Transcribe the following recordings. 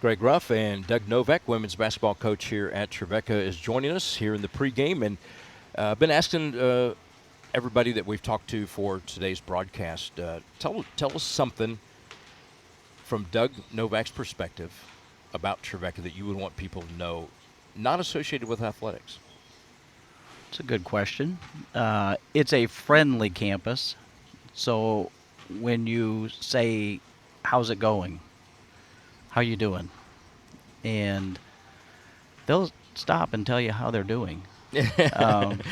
Greg Ruff and Doug Novak, women's basketball coach here at Trevecca, is joining us here in the pregame. And I've been asking everybody that we've talked to for today's broadcast, tell us something from Doug Novak's perspective about Trevecca that you would want people to know, not associated with athletics. It's a good question. It's a friendly campus, so when you say, "How's it going? How you doing?" and they'll stop and tell you how they're doing.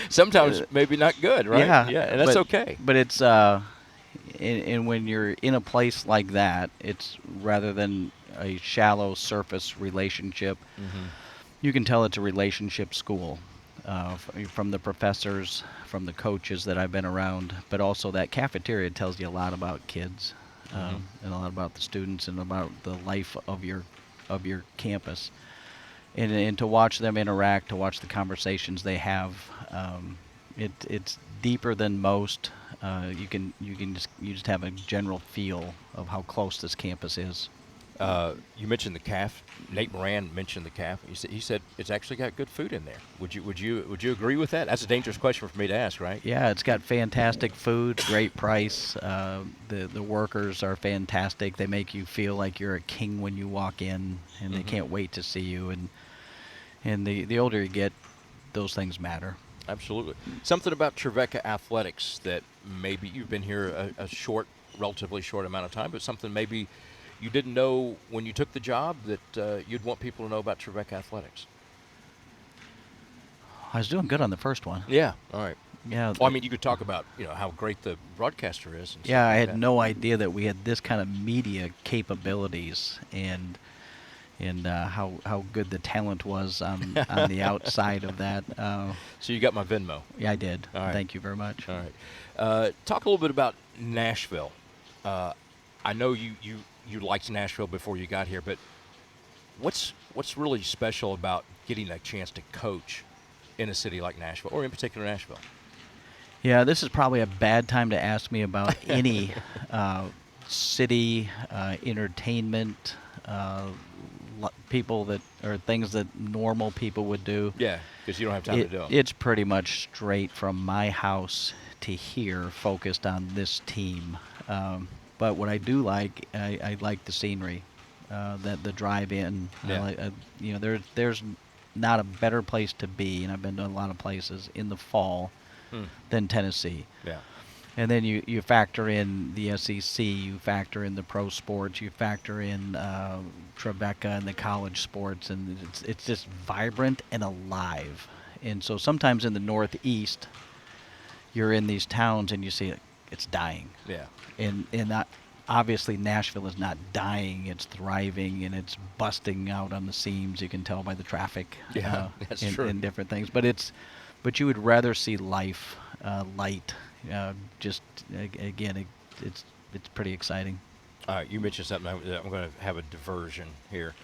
Sometimes maybe not good, right? Yeah, And that's okay. But it's and when you're in a place like that, it's rather than a shallow surface relationship. You can tell it's a relationship school from the professors, from the coaches that I've been around, but also that cafeteria tells you a lot about kids and a lot about the students and about the life of your campus. And to watch them interact, to watch the conversations they have, it's deeper than most. You just have a general feel of how close this campus is. You mentioned the calf. Nate Moran mentioned the calf. He said it's actually got good food in there. Would you agree with that? That's a dangerous question for me to ask, right? Yeah, it's got fantastic food, great price. The workers are fantastic. They make you feel like you're a king when you walk in, and they can't wait to see you. And the older you get, those things matter. Absolutely. Something about Trevecca athletics that maybe you've been here a relatively short amount of time, but something maybe you didn't know when you took the job that you'd want people to know about Trevecca athletics. I was doing good on the first one. Yeah. All right. Yeah. Well, I mean, you could talk about how great the broadcaster is. And Yeah, stuff I like had that. no idea that we had this kind of media capabilities and how good the talent was on the outside of that. So you got my Venmo. Yeah, I did. All right. Thank you very much. All right. Talk a little bit about Nashville. I know you liked Nashville before you got here, but what's really special about getting a chance to coach in a city like Nashville, or in particular Nashville? Yeah, this is probably a bad time to ask me about any city entertainment people that or things that normal people would do. Yeah, because you don't have time to do them. It's pretty much straight from my house to here, focused on this team. But what I do like, I like the scenery, that the drive-in. Yeah. There's not a better place to be, and I've been to a lot of places in the fall than Tennessee. Yeah. And then you factor in the SEC, you factor in the pro sports, you factor in Trevecca and the college sports, and it's just vibrant and alive. And so sometimes in the Northeast, you're in these towns and you see it's dying. Yeah. And that, obviously Nashville is not dying; it's thriving and it's busting out on the seams. You can tell by the traffic. Yeah, that's true. And different things, but you would rather see life, light. Again, it's pretty exciting. All right, you mentioned something. I'm going to have a diversion here.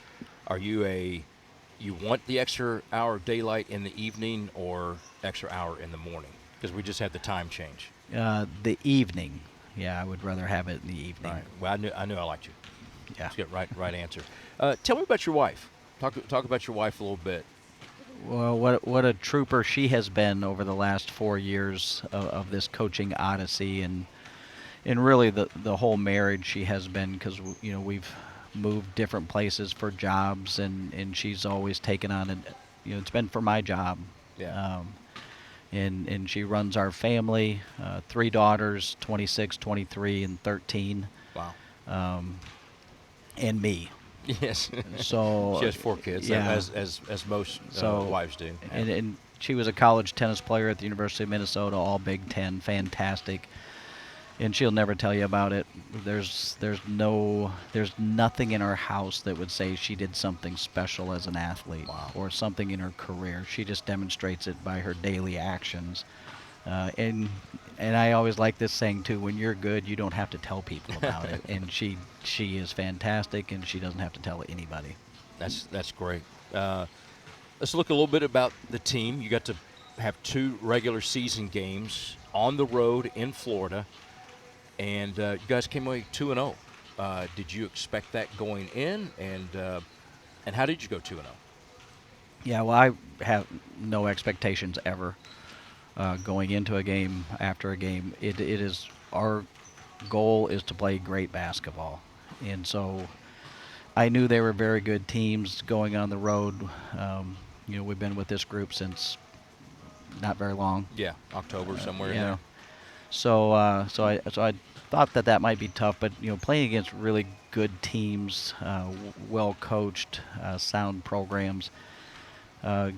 Are you want the extra hour of daylight in the evening or extra hour in the morning? Because we just had the time change. The evening. Yeah, I would rather have it in the evening. All right. Well, I knew I liked you. Yeah. That's good. Right answer. Tell me about your wife. Talk about your wife a little bit. Well, what a trooper she has been over the last 4 years of this coaching odyssey, and really the whole marriage she has been, because we've moved different places for jobs, and she's always taken on it. It's been for my job. Yeah. And she runs our family, 3 daughters, 26, 23, and 13. Wow. And me. Yes. So she has 4 kids, yeah. as most wives do. And she was a college tennis player at the University of Minnesota, all Big Ten, fantastic. And she'll never tell you about it. There's nothing in our house that would say she did something special as an athlete. Wow. Or something in her career. She just demonstrates it by her daily actions. And I always like this saying too: when you're good, you don't have to tell people about it. And she is fantastic, and she doesn't have to tell anybody. That's great. Let's look a little bit about the team. You got to have 2 regular season games on the road in Florida, and you guys came away 2-0. Did you expect that going in? And And how did you go 2-0? Yeah, well, I have no expectations ever going into a game, after a game. It is our goal is to play great basketball, and so I knew they were very good teams going on the road. We've been with this group since not very long. Yeah, October somewhere in Yeah. there. So I thought that might be tough, but playing against really good teams, well coached, sound programs,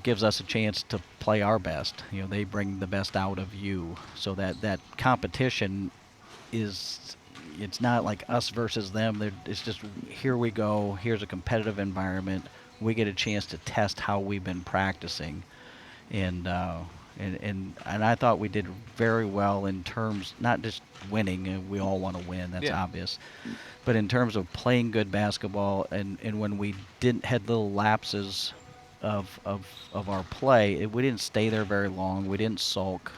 gives us a chance to play our best. They bring the best out of you, so that competition is, it's not like us versus them. It's just, here we go. Here's a competitive environment. We get a chance to test how we've been practicing, and I thought we did very well in terms, not just winning. We all want to win. That's Yeah. obvious. But in terms of playing good basketball, and when we didn't had little lapses of our play, we didn't stay there very long. We didn't sulk.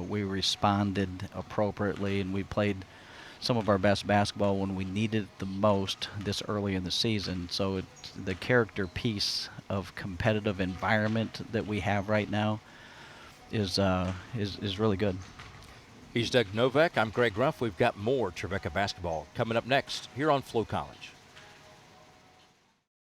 We responded appropriately, and we played some of our best basketball when we needed it the most this early in the season. So it's the character piece of competitive environment that we have right now is really good. He's Doug Novak. I'm Greg Ruff. We've got more Trevecca basketball coming up next here on Flow College.